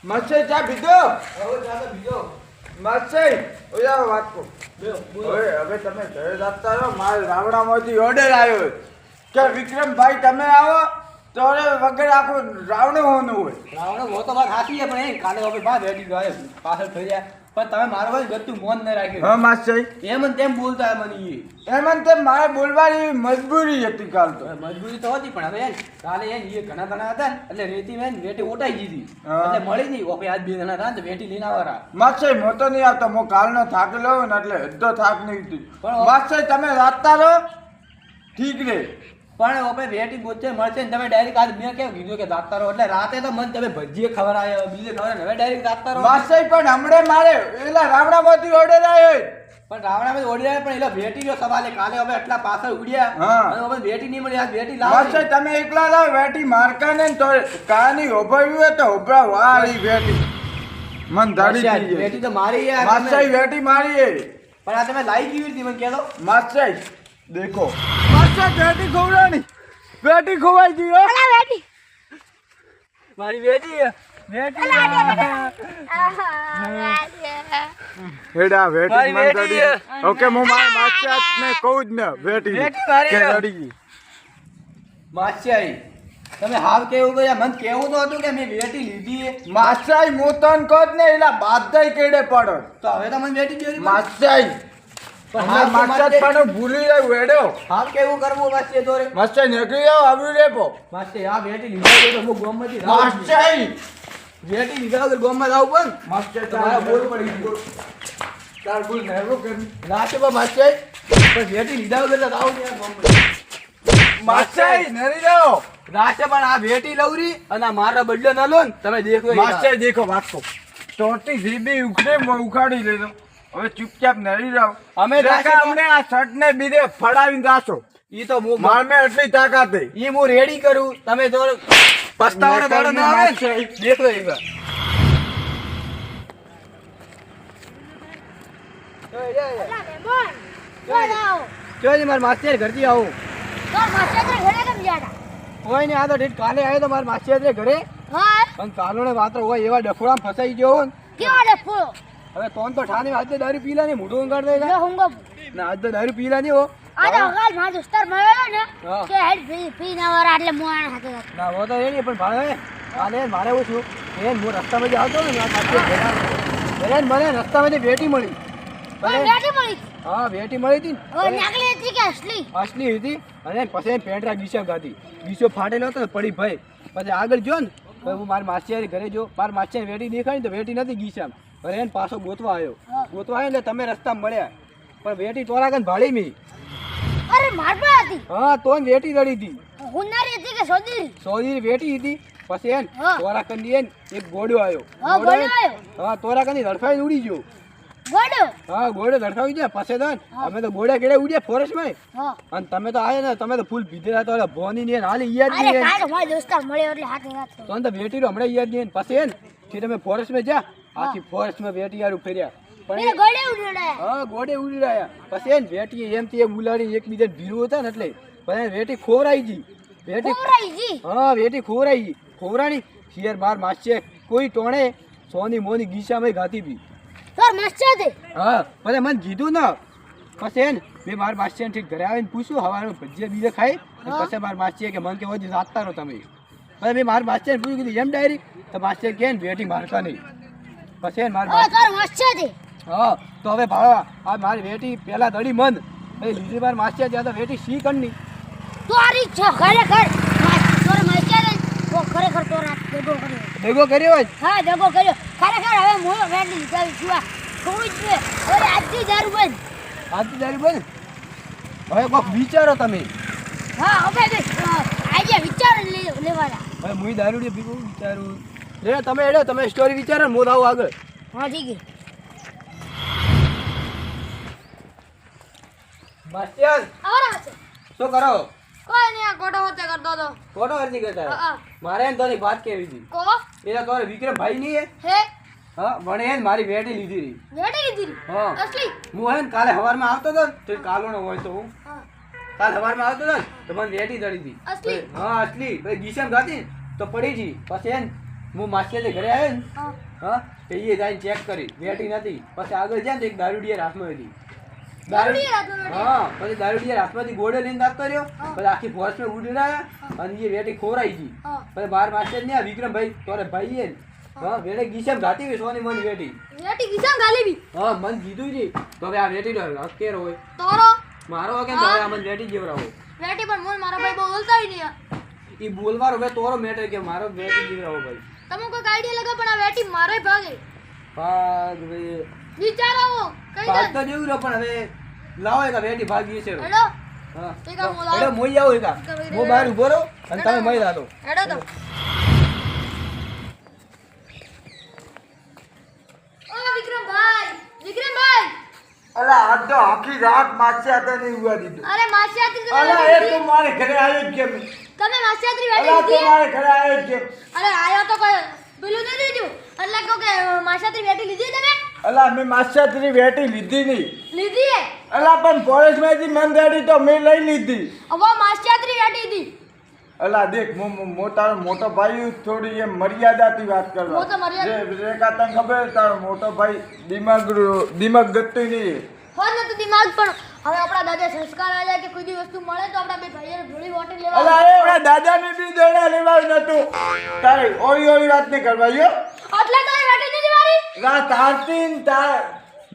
મચ્છર ચા પીધો? હવે ચા તો પીધો. મચ્છર ઓયા વાત કો. હવે તમે ઘરે જતા રહો. મારે રાવણામાંથી ઓર્ડર આવ્યો કે વિક્રમભાઈ તમે આવો તો વગર આખું રાવણ હોવાનું હોય. રાવણ હો તો વાત સાચી છે પણ એ કાલે હવે બા રેડી ગયો પાછળ થઈ જાય પણ તમે મારો ભાઈ ગતું મોન ન રાખ્યું. હા માસ્ટર એમ ને તેમ બોલતા મને એમ તેમ મારે બોલવાની મજબૂરી હતી કાલ તો. મજબૂરી તો હતી પણ હવે કાલે એ ઘણા ઘણા હતા ને એટલે રેતી મેં વેટી ઓટાઈ દીધી હા. એટલે મળી નહીં ઓપે આજ બે જણા હતા ને તો વેટી લઈને આવરા. માસ્ટર હું તો નહીં આવતો. હું કાલનો થાક લઉં ને એટલે અડધો થાક નહીં પણ થયો. માસ્ટર તમે રાતતા રહો ઠીક રે. પણ ઓપે વેટી બોચે મળશે ને તમે ડાયરેક્ટ આજ મેં કેમ કીધું કે દાતા રહો એટલે રાતે તો મને તમે ભજીએ ખવડાય બીજે ખવડાય હવે ડાયરેક્ટ દાતા રહો. માસ્ટર પણ હમણે મારે એલા રાવણામાંથી ઓર્ડર આવ્યો. પણ રાવણામાં ઓડી આવ્યા પણ એટલે વેટી નો સવાલ કાલે હવે એટલા પાછળ ઉડ્યા હા. અને હવે વેટી નહીં મળી આજ વેટી માસ્ટર લાવ. તમે એકલા લાવ વેટી મારકા ને તો કાની ઓભળ્યું હોય તો ઓભળા વાળી વેટી મન ધાડી થઈ જાય. વેટી તો મારી યાર માસ્ટર તમે. વેટી મારી હે. પણ આ તમે લાઈ કેવી રીતે મને કહેતો. માસ્ટર દેખો માસ્ટર વેટી ખવડાની વેટી ખવાઈ ગઈ હો. અલા બેટી મારી વેટી વેટી હેડા વેટી મારી મન વેટી ધાડી. ઓકે હું મારા માસ્ટર ને કહું જ ને વેટી વેટી મારી કે હે. રડી ગઈ. માસ્યાઈ તમે હાવ કેવું ગયા મને કેવું તો હતું કે મેં વેટી લીધી છે. માસ્ટર મોતન કોદ ને એલા બાદઈ કેડે પડો. તો હવે તો મને વેટી જોરી માસ્ટર પણ હા માસ્ટર પણ ભૂલી જાય વેડો. હાવ કેવું કરવું માસ્ય તો રે માસ્ટર નીકળી જાવ આવ્યું રે પો. માસ્ય આ વેટી લીધા તો હું ગોમમાંથી માસ્ટર વેટી લીધા વગર ગોમમાં જાવ પણ માસ્ટર તમારા બોલ પડી ગયું. તાર બોલ નેરો કરી. રાતે પણ માસ્ય પણ વેટી લીધા વગર તો આવું નહીં ગોમમાં. માસ્ટર નરી જાઓ. રાતે પણ આ વેટી લવરી અને આ મારા બદલો ન લો ને તમે દેખો માસ્ટર દેખો વાટકો ટોટી જીબી ઉખડે ઉખાડી લેજો. હવે ચૂપચાપ નરી જાઓ. અમે કાકા અમને આ શર્ટ ને બીજે ફડાવીને જાશો. ઈ તો હું માર મે એટલી તાકાત હે. ઈ હું રેડી કરું તમે તો પસ્તાવાનો દાડો ના આવે ને દેખો એકવાર. અલા મેમોન કોણ આવો જોઈ મારા માસ્ટર ઘરથી આવું તો માસ્ટર ઘરે કેમ જાડા કોઈ નહીં આ તો ઠીક કાલે આવ્યો તો મારા માસ્ટર ઘરે હા પણ કાલો ને વાતો હોય એવા ડફોડામાં ફસાઈ ગયો હોય ને. કેવા રે ફૂ હવે તોન તો ઠાની આજે દારૂ પીલા નહીં મોઢું અંગાડ દે મે હુંગો ના આજ તો દારૂ પીલા નહીં હો. આ તો હગાલ માં દોસ્તર મળ્યો ને હા. કે હેડ પી ના વરા એટલે મોણ હાથે ના હો તો એ નહીં પણ ભાવે કાલે મારે એવું છું એ હું રસ્તામાં જે આવતો ને મારા માસ્ટર ઘરે મને રસ્તામાં વેટી મળી કોઈ બેટી મળી હા વેટી મળી હતી ઓ ને નકલી હતી કે અસલી અસલી હતી અને પછી પેન્ટ્રા ગીસા ગાતી ગીસો ફાટેલો હતો ને પડી ભાઈ પછી આગળ જો ને તો હું મારા માસ્ટર ઘરે જો મારા માસ્ટર વેટી દેખાય ને તો વેટી નથી ગીસા હવે એને પાછો ગોતવા આવ્યો એટલે તમે રસ્તામાં મળ્યા પણ વેટી તોરાગન ભાળી મી અરે મારબા હતી હા તો વેટી લડી હતી હુનારી હતી કે સોદીરી સોની વેટી હતી પછી એને હા. તોરાકંદી એને એક ગોળ્યો આવ્યો હા, ગોળ્યો આવ્યો. હા તોરાકંદી ધડફાઈને ઉડી ગયો ગોડો હા ગોળ્યો ધડફાવી જાય પછી તો અમે તો ગોળ્યા કેડે ઉડ્યા ફોરેસ્ટમાં હા અને તમે તો આયા ને તમે તો ફૂલ પીધેલા તો ભોની ને હાલી યાદ અરે નહીં કાલ મારો દોસ્તર મળ્યો એટલે હાથે હાથ તો તો વેટી હમણાં યાદ નહીં પછી એને કે તમે ફોરેસ્ટમાં જા આખી ફોરેસ્ટમાં વેટી યારું ફેર્યા પણ મેં ગોડે ઉડાડ્યા હા ગોડે ઉડી રહ્યા પછી એને વેટી એમથી એમ ઉલાડી એકબીજાને ભીરું હતા ને એટલે પછી એને વેટી ખોવરાઈ ગઈ વેટી કોરાઈ જી હા વેટી ખોવરાઈ ગઈ ખોવરાણી શેર માર માસશે કોઈ ટોણે સોની મોની ગીસામાં ગાતી બી তোর মাস্টার দে હા પછી મને કીધું ને પછી એને મેં મારા માસ્ટર ઠીક ઘરે આવીને પૂછ્યું હવારમાં ભજીયા બીજા ખાઈ અને પછી મારા માસ્ટર કે મને કે હજી જાતા રહો તમે પછી મેં મારા માસ્ટર પૂછ્યું કીધું એમ ડાયરેક્ટ તો માસ્ટર કે ને વેટી મારતા નહીં પછી એને મારા ઓ তোর মাস্টার દે હા તો હવે ભાળવા આ મારી વેટી પહેલા દડી મન એ લીધી માર માસ્ટર ત્યાં તો વેટી સી કરની તારી છે ખરેખર তোর માસ્ટર દે ઓ ખરેખર તોરા દેગો કર્યો ભેગો કર્યો હોય હા દેગો કર્યો ખરેખર હવે મોયો વેટ લીધા છુઆ કોઈ જ ઓય આજથી દારૂ બંધ આજથી દારૂ બંધ હવે કોક વિચારો તમે હા હવે આજે વિચાર લેવાના હવે મુઈ દારૂ ને પીવું વિચારું રે તમે એડો તમે સ્ટોરી વિચારો મોર આવું આગળ હા ઠીક છે માસ્ટર આવરા છે શું કરો કોઈ નહીં આ કોટો હોતે કરતો તો ફોટો અરજી કરતા હા મારે એમ તોની વાત કેવી હતી કો એના તો વિક્રમ ભાઈ ની હે હા વણે એને મારી વેટી લીધી રહી વેડી લીધી હા અસલી હું હે ને કાલે સવારમાં આવતો હતો ને તો કાલો નો હોય તો હું હા કાલ સવારમાં આવતો હતો ને તો મને વેટી દળી હતી અસલી? હા અસલી પછી ગીસમ ગાતી ને તો પડી ગઈ પછી એને હું માસીયાથી ઘરે આવ્યો ને હા. હા તો એ જઈને ચેક કરી વેટી નથી પછી આગળ જાય ને તો એક દારૂડિયા હાથમાં હતી દારૂડિયા હાથમાં હતી? હા પછી દારૂડિયા હાથમાંથી ગોળે લઈને આપતો રહ્યો હા. પછી આખી ફોર્સ માં ઉડાડ્યા અને એ વેટી ખોરાઈ ગઈ હા. પછી બાર માસ્ટર ને વિક્રમભાઈ તોરે ભાઈ એ હા વેટે ગીસમ ઘાટી હોય સોની મન વેટી વેટી કિસાન ગાલી બી હા મન કીધું છે તો હવે આ વેટી નો હકેર હોય તારો મારો હકે ને તો હવે આ મન વેટી જેવડાવો વેટી પણ મોન મારા ભાઈ બહુ બોલતા ય નહીં એ બોલવાનો હવે તોરો મેટર કે મારો વેટી જેવડાવો ભાઈ તમે કોઈ આઈડિયા લગાવ પણ આ વેટી મારે ભાગે ભાગ હવે વિચારો કઈ ભાગ દે તો જેવું રહ્યો પણ હવે લાવો એક વેટી ભાગી છે હેડો હા એક આ બોલાવો. હેડો મોઈ આવો એકા હું બહાર ઉભો રહો અને તમે મઈ દાદો હેડો તો ઓ વિક્રમભાઈ અલા આ તો આખી રાત માસ્યાતા નહીં ઉવા દીધું. અરે માસિયાત્રી અલા એ તમે તું મારે ઘરે આવ્યો જ કેમ? તમે માસિયાત્રી અલા વેટી તું લીધી મારે ઘરે આવ્યો જ કેમ? અરે આયો તો કોઈ પેલું નહીં દીધું એટલે કહું કે માસિયાત્રી વેટી લીધી તમે અલા મેં માસ્યાત્રી વેટી લીધી નહીં. લીધી હે અલા પણ ફોરેસ્ટમાંથી મન રેડી તો મેં લઈ લીધી. હવે માસિયાત્રી વેટી હતી અલા દેખ મો તારો મોટો ભાઈ થોડી એમ મર્યાદાથી વાત કરવા. મો તો મર્યાદા- જે રેખા તને ખબર તારો મોટો ભાઈ દિમાગ ગતું નહીં. હોત ને તો દિમાગ પણ હવે આપણા દાદા સંસ્કાર આવ્યા કે કોઈ દી વસ્તુ મળે તો આપણા બે ભાઈઓને જોડી વોટી લેવા અલા એ આપણા દાદાને બી દેણા લેવાનું નતું. તારે ઓઈ વાત નહીં કરવા યો. એટલે તો એ વેટી નથી મારી રાત આરતી ને તાર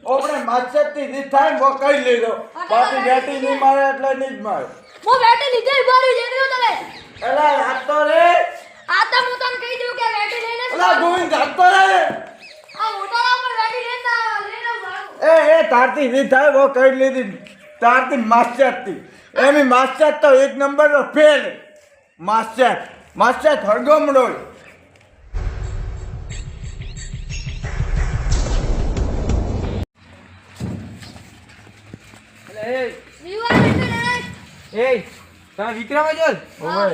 આપણે માછતી ની થાય મો કઈ લેજો. બાકી વેટી નહીં મારે એટલે નહીં જ મારે. હું વેટી લીધી બારું જેટલું તમે અલા યાદ તો રે. આ તો હું તમને કહી દઉં કે વેટી લઈને જ અલા ગોવિંદ યાદ તો રે. આ મોટા પર વેટી લઈને ભાગો. એ તારતી ની થાય મો કઈ લીધી. તારતી માછતી એમી માછત તો એક નંબર નો ફેલ. માછત હરગમડો. એટલે દીવા વેટી લઈને એ તમે વિક્રમ જ ઓય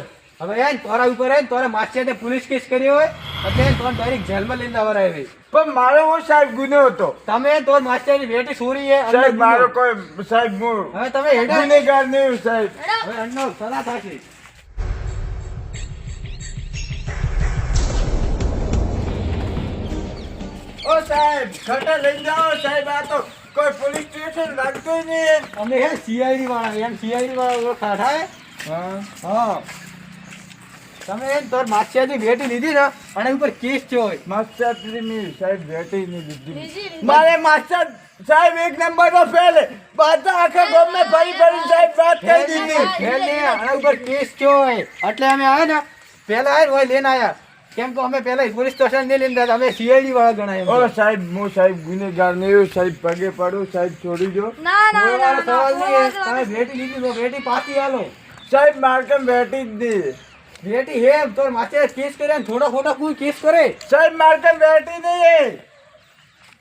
હવે એ તોરા ઉપર એ તોરા માસ્ટરે પોલીસ કેસ કર્યો હોય એટલે તોર ડાયરેક્ટ જેલમાં લઈને આવરા આવી પણ મારો હું સાહેબ ગુનો હતો. તમે તોર માસ્ટરની બેટી ચોરી છે અંદર સાહેબ મારો ગુનો. કોઈ સાહેબ હું હવે તમે હેડો ગુનેગાર નહીં સાહેબ. હેડો હવે અન્નો સલાહ થશે ઓ સાહેબ ઘટા લઈ જાઓ સાહેબ. આ તો કોઈ પોલીસ સ્ટેશન લાગતું નહીં. અમે હે સીઆઈડી વાળા એમ સીઆઈડી વાળા ખાઠા હે હા હા તમે એમ તોર માસ્ટરની બેટી લીધી ને અને ઉપર કેસ થયો હોય માસ્ટરની સાહેબ બેટી નહીં લીધી. લીધી. મારે માસ્ટર સાહેબ એક નંબર નો ફેલ. બધા આખા ગામને ફરી ફરી સાહેબ વાત કરી દીધી. ફેલ ને આના ઉપર કેસ થયો હોય એટલે અમે આવ્યા ને પહેલા આવ્યા હોય લઈને આવ્યા કેમ કે અમે પહેલા પોલીસ સ્ટેશન નહીં લઈને ગયા અમે સીઆઈડી વાળા ગણાય ઓ સાહેબ હું સાહેબ ગુનેગાર નહીં સાહેબ પગે પડું સાહેબ છોડી દો. ના ના કોઈ ના વાળો સવાલ ના નહીં તમે બેટી લીધી તો બેટી પાછી આલો સાહેબ માર્કેટ બેટી જ નહીં. બેટી હે તો માથે કેસ કર્યા ને થોડો ખોટો કોઈ કેસ કરે સાહેબ માર્કેટ બેટી નહીં.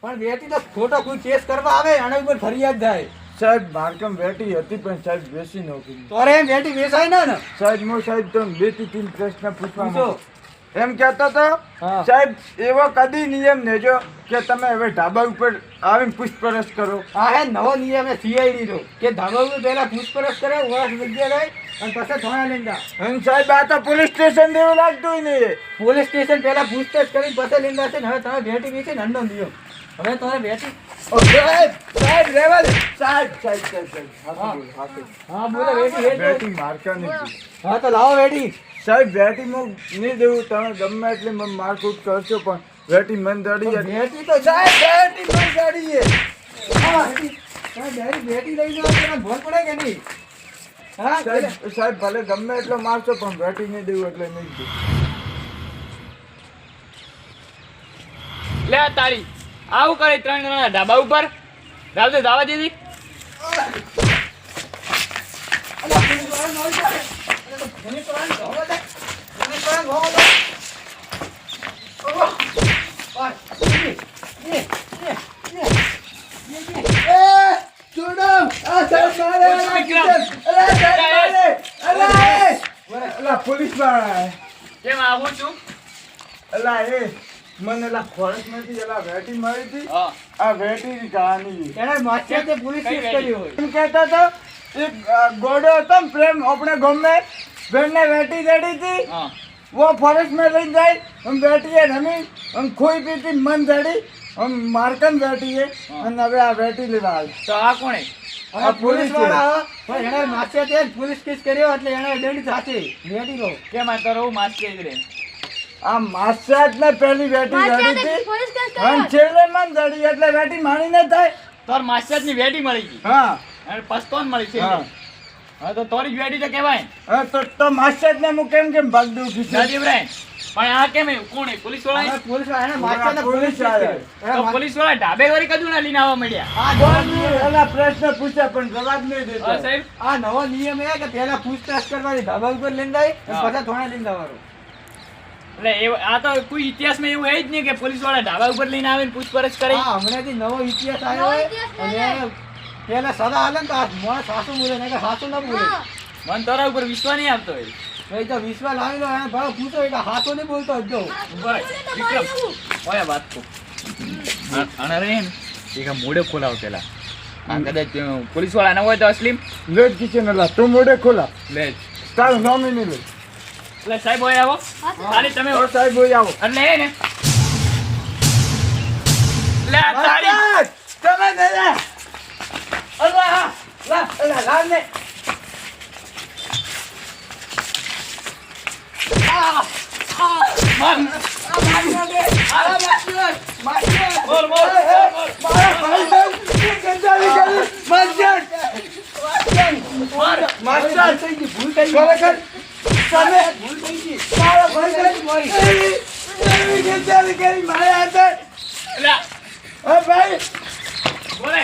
પણ બેટી તો ખોટો કોઈ કેસ કરવા આવે આના ઉપર ફરિયાદ થાય સાહેબ માર્કેટ બેટી હતી પણ સાહેબ બેસી નહોતી. તોરે એમ બેટી વેચાય ને સાહેબ હું સાહેબ તો બે થી ત્રણ પ્રશ્ન પૂછવા પૂછો. માંગુ. એમ કહેતો તો હા. સાહેબ એવો કદી નિયમ લેજો કે તમે હવે ઢાબા ઉપર આવીને પૂછપરછ કરો. આ હે નવો નિયમ હે સીઆઈડી નો કે ધાબા ઉપર પહેલા પૂછપરછ કરે વર્ષ જગ્યા રહે અને પછી થોડા લેંદા અને સાહેબ આ તો પોલીસ સ્ટેશન જેવું લાગતું નહીં. પોલીસ સ્ટેશન પહેલા પૂછતાછ કરી પછી લેંદા છે ને હવે તમે બેટી વેચી ને અંડો નિયમ હવે તમે બેટી ઓ સાહેબ સાહેબ રહેવા દે. સાહેબ સાહેબ સાહેબ સાહેબ હા. હાથે બોલો, હાથે. હા બોલો બેટી વેચો બેટી માર્કા નહીં. હા તો લાવો બેટી સાહેબ બેટી હું નહીં દેવું. તમે ગમે એટલી મને મારકૂટ કરશો પણ બેટી મન દડી બેટી તો સાહેબ બેટી મન દડીએ. હા, બેટી. તમે બેટી બેટી લઈ જાઓ તો તમને ભોર પડે કે નહીં હા સાહેબ સાહેબ ભલે ગમે એટલો મારશો પણ બેટી નહીં દેવું એટલે નહીં દેવું. લે તારી આવું કરે ત્રણ જણા ઢાબા ઉપર રાવતે દાવા દીધી પોલીસ વાળા કેમ આવું છું અલા એ મને અલા ફોરેસ્ટમાંથી અલા વેટી મળી હતી. હા આ વેટીની કહાની એને માથે પોલીસ કેસ કર્યો હોય એમ કહેતો હતો એક ગોડો હતો ને પ્રેમ આપણે ગમે બેનને વેટી દડી હતી. હા वो फॉरेस्ट में ले जाए हम बैठिए रमी हम खोई पीती मन जड़ी हम मारकन बैठिए અને હવે આ બેટી લેવા આવી તો આ કોણે આ પોલીસ વાળા પણ એને માસ્ટર તે પોલીસ કેસ કર્યો એટલે એને દંડ સાથે વેટીનો કેમ આ તારો માસ્ટર જ રે આ માસ્ટર ને પહેલી બેટી માસ્ટર જડી હતી પોલીસ કેસ અને કર્યો છેલ્લે મન જડી એટલે બેટી માણી ન થાય તાર માસ્ટર ની વેટી મળી ગઈ હા અને પસ્તોન મળી છે હા હા તો તારી જ વેટી તો કહેવાય હા, તો માસ્ટર ને હું કેમ ભાગ દઉં છું રાજીવ રે પણ આ કેમ એવું? કોણ પોલીસ વાળા પોલીસ વાળા એને માસ્ટરને પોલીસ કેસ કર્યો તો પોલીસ વાળા ઢાબે વળી કદું ના લઈને આવવા મળ્યા આ કોણ એના પ્રશ્ન પૂછ્યા પણ જવાબ નહીં દેતો હા સાહેબ આ નવો નિયમ એ કે પહેલા પૂછતાછ કરવાની ધાબા ઉપર લઈને જાય અને હા. પછી થોડા લઈને જવાનું એટલે આ તો કોઈ ઇતિહાસમાં એવું હે જ નહીં કે પોલીસ વાળા ઢાબા ઉપર લઈને આવીને પૂછપરછ કરે હા હમણાંથી નવો ઇતિહાસ નવો આવ્યો ઇતિહાસ હોય નહીં. અને પહેલા સદા હાલે ને તો આ મોણ સાસુ બોલે ને કે સાસુ ન બોલે હા. મને તારા ઉપર વિશ્વાસ નહીં આવતો હોય ભાઈ તો વિશ્વાસ લાવી લો એને ભાવ પૂછો એટલે હાથો નહીં બોલતો હજો ભાઈ વિક્રમ ઓય વાત કો અને રે ને એક આ મોઢે ખોલાવ પેલા આ કદાચ પોલીસ વાળા ન હોય તો અસલીમ લેટ કિચન લા તું મોઢે ખોલા લે તારું નોમિની લે એટલે સાહેબ હોય આવો ખાલી તમે ઓ સાહેબ બોઈ આવો એટલે હે ને લે આ તારી માસ્ટર, તમે ને લે અલ્લા લા અલ્લા લા ને માર બોલ બોલ મારા ભાઈ ગંજારી કરી માસ્ટર માસ્ટર થઈ ગઈ ભૂલ થઈ ખરેખર તમે ભૂલ થઈ ગઈ મારા ભાઈ એવી ગંજારી કરી મારા હાથે લે ઓ ભાઈ બોલે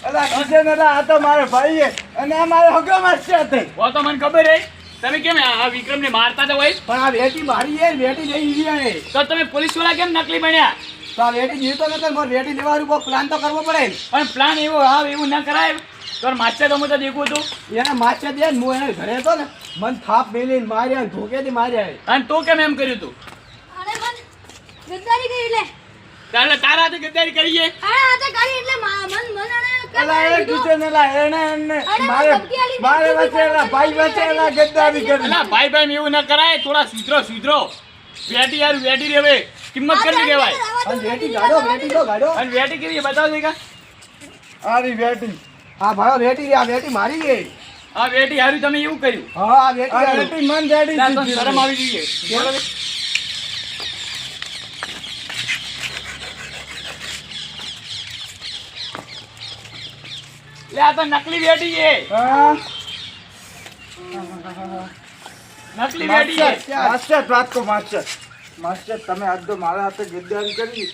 અલા કિચન અલા આ તો મારો ભાઈ છે અને આ મારો હગો માસ્ટર છે વો તો મને ખબર હે તમે કેમ આ વિક્રમને મારતા તો હોય પણ આ વેટી મારી છે વેટી લઈ ઈવી હે તો તમે પોલીસ વાળા કેમ નકલી બન્યા તો આ વેટી જીવતો નતો મારે વેટી લેવાનું કોઈ પ્લાન તો કરવો પડે ને. પણ પ્લાન એવો હા એવું ના કરાય તો માસ્ટર તો હું તો દેખું હતું એને માસ્ટર દે ને હું એને ઘરે હતો ને મન થાપ મેલીને માર્યા ને ધોકેથી માર્યા અને તું કેમ એમ કર્યું તું અરે મન ગદ્દારી કરી એટલે તારે તારા હાથે ગદ્દારી કરીએ અરે આ તો કરી એટલે મન અને અલા એ કિચન અલા એને અરે મારે ધમકી આલી દીધી, મારે ધમકી વચ્ચે અલા ભાઈ વચ્ચે અલા ગદ્દારી કરી અલા ભાઈ ભાઈ એવું ના કરાય થોડા સુધરો વેટી યાર વેટી રે હવે કિંમત કરવી કહેવાય અને વેટી ગાડો વેટી તો ગાડો અને વેટી કેવી બતાવ દેખા આરી બેટી હા ભાઈ વેટી રે આ વેટી મારી ગઈ આ વેટી હારું તમે એવું કર્યું હા આ વેટી આ ગાડો. બેટી મન જાડી ના તો દીધી. શરમ આવી જોઈએ બોલો બે. લે આ તો નકલી વેટી છે હા નકલી વેટી છે માસ્ટર વાત કો માસ્ટર તમે આજ તો મારા હાથે ગદ્દારી કરી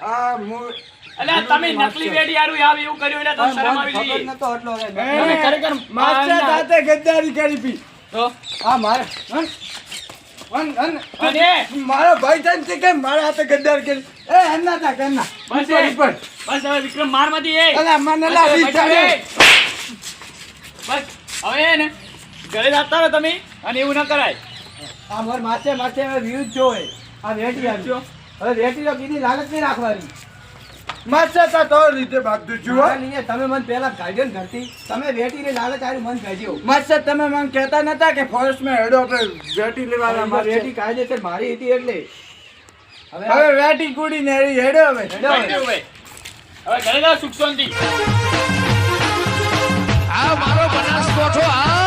આ હું અલ્યા તમે નકલી વેટી હારું આવે એવું કર્યું એટલે તમને શરમ આવી ખબર જોઈએ નતો એટલો રે. તમે ખરેખર માસ્ટર સાથે ગદ્દારી કરી પી તો હા મારે અને મારો ભાઈ છે ને કે મારા હાથે ગદ્દારી કરી એ હન્ના તા કન્ના બસ ઉપર એ. ઉપર બસ હવે વિક્રમ માર માંથી એ અલા મને લા બસ, વિચારે બસ હવે હે ને ઘરે જતા રહો તમે અને એવું ના કરાય આ મોર માસે માસે હવે વિરુદ્ધ જોવે આ વેટી આવજો હવે વેટી તો કીધી લાલચ નહીં રાખવાની માસ્ટર તા તો રીતે ભાગતું છું હો. મારા લીએ તમે મને પહેલા ગાઈડર કરતી તમે વેટી રે લાલચ આરી મન ગાજ્યો માસ્ટર તમે મને કહેતા નતા કે ફોરેસ્ટ માં હેડો આપણે વેટી લેવાના વેટી વેટી કાયદેસર મારી હતી એટલે હવે વેટી કુડી ને હેડો હવે હેડો હવે. હવે ઘરે જાઓ સુખ શાંતિ આ મારો બનાસકોઠો આ